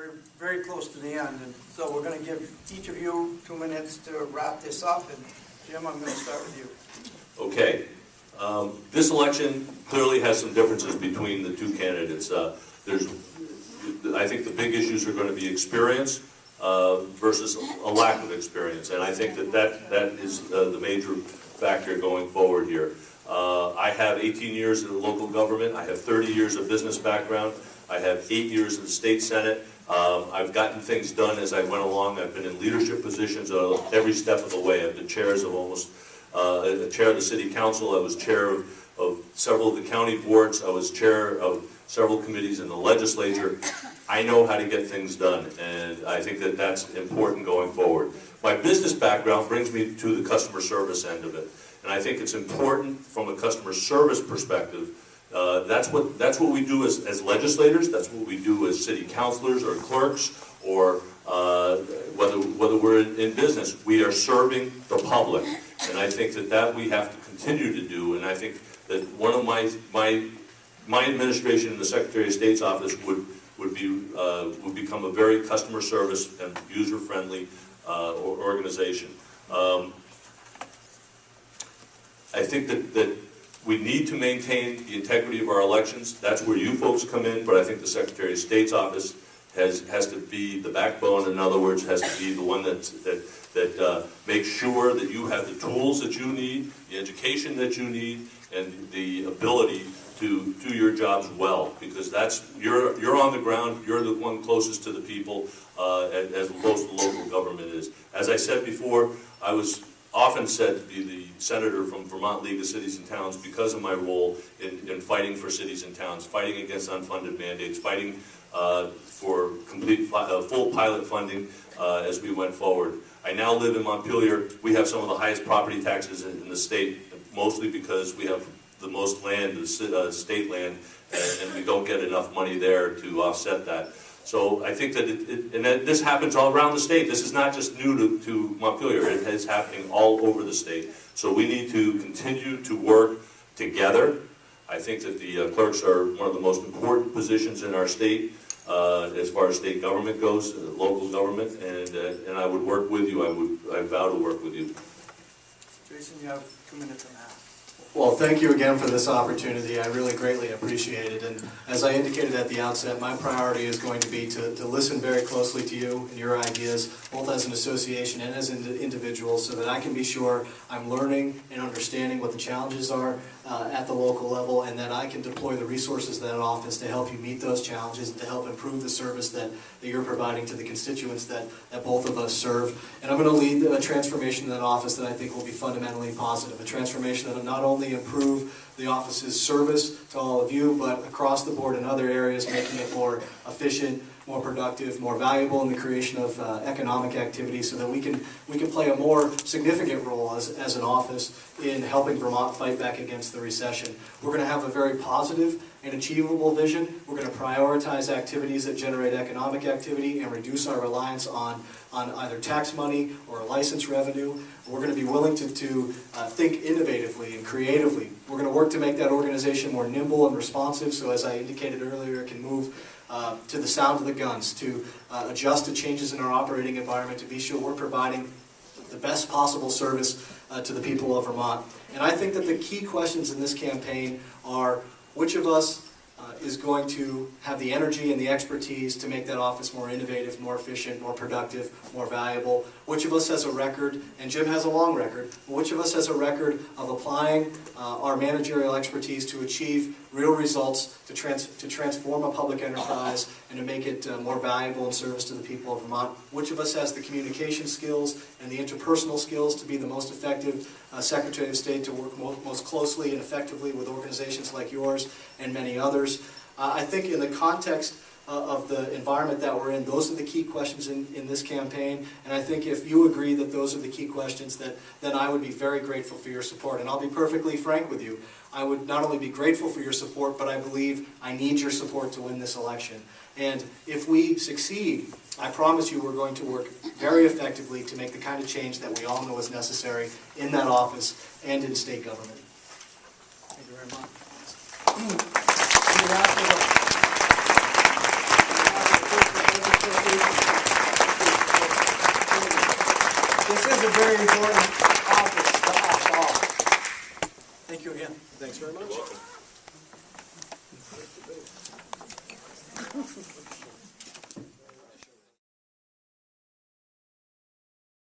we're very close to the end, and so we're going to give each of you 2 minutes to wrap this up. And Jim, I'm going to start with you. Okay. This election clearly has some differences between the two candidates. I think the big issues are going to be experience versus a lack of experience, and I think that is the major factor going forward here. I have 18 years in local government. I have 30 years of business background. I have 8 years in the state senate. I've gotten things done as I went along. I've been in leadership positions every step of the way. I've been chairs of chair of the city council. I was chair of several of the county boards. I was chair of several committees in the legislature. I know how to get things done, and I think that that's important going forward. My business background brings me to the customer service end of it, and I think it's important from a customer service perspective. That's what we do as legislators. That's what we do as city councilors or clerks, or whether we're in business. We are serving the public, and I think that we have to continue to do. And I think that one of my administration in the Secretary of State's office would become a very customer service and user-friendly organization. I think that we need to maintain the integrity of our elections. That's where you folks come in, but I think the Secretary of State's office has to be the backbone. In other words, has to be the one that makes sure that you have the tools that you need, the education that you need, and the ability to do your jobs well, because you're on the ground. You're the one closest to the people, as close to local government is. As I said before, I was often said to be the senator from Vermont League of Cities and Towns because of my role in fighting for cities and towns, fighting against unfunded mandates, fighting for full pilot funding as we went forward. I now live in Montpelier. We have some of the highest property taxes in the state, mostly because we have the most land, the state land, and we don't get enough money there to offset that. So I think that this happens all around the state. This is not just new to Montpelier. It is happening all over the state. So we need to continue to work together. I think that the clerks are one of the most important positions in our state as far as state government goes, local government, and I would work with you. I vow to work with you. Jason, you have 2 minutes and a half. Well, thank you again for this opportunity. I really greatly appreciate it. And as I indicated at the outset, my priority is going to be to listen very closely to you and your ideas, both as an association and as individuals, so that I can be sure I'm learning and understanding what the challenges are at the local level, and that I can deploy the resources of that office to help you meet those challenges and to help improve the service that you're providing to the constituents that both of us serve. And I'm going to lead a transformation in that office that I think will be fundamentally positive, a transformation that will not only improve the office's service to all of you, but across the board in other areas, making it more efficient, more productive, more valuable in the creation of economic activity, so that we can play a more significant role as an office in helping Vermont fight back against the recession. We're going to have a very positive and achievable vision. We're going to prioritize activities that generate economic activity and reduce our reliance on either tax money or license revenue. We're going to be willing to think innovatively and creatively. We're going to work to make that organization more nimble and responsive, so as I indicated earlier, it can move to the sound of the guns, to adjust to changes in our operating environment, to be sure we're providing the best possible service to the people of Vermont. And I think that the key questions in this campaign are, which of us is going to have the energy and the expertise to make that office more innovative, more efficient, more productive, more valuable? Which of us has a record, and Jim has a long record, which of us has a record of applying our managerial expertise to achieve real results, to transform a public enterprise and to make it more valuable in service to the people of Vermont? Which of us has the communication skills and the interpersonal skills to be the most effective Secretary of State, to work most closely and effectively with organizations like yours and many others? I think in the context of the environment that we're in, those are the key questions in this campaign, and I think if you agree that those are the key questions, then I would be very grateful for your support. And I'll be perfectly frank with you, I would not only be grateful for your support, but I believe I need your support to win this election. And if we succeed, I promise you we're going to work very effectively to make the kind of change that we all know is necessary in that office and in state government. Thank you very much. very important office to us all. Thank you again. Thanks very much.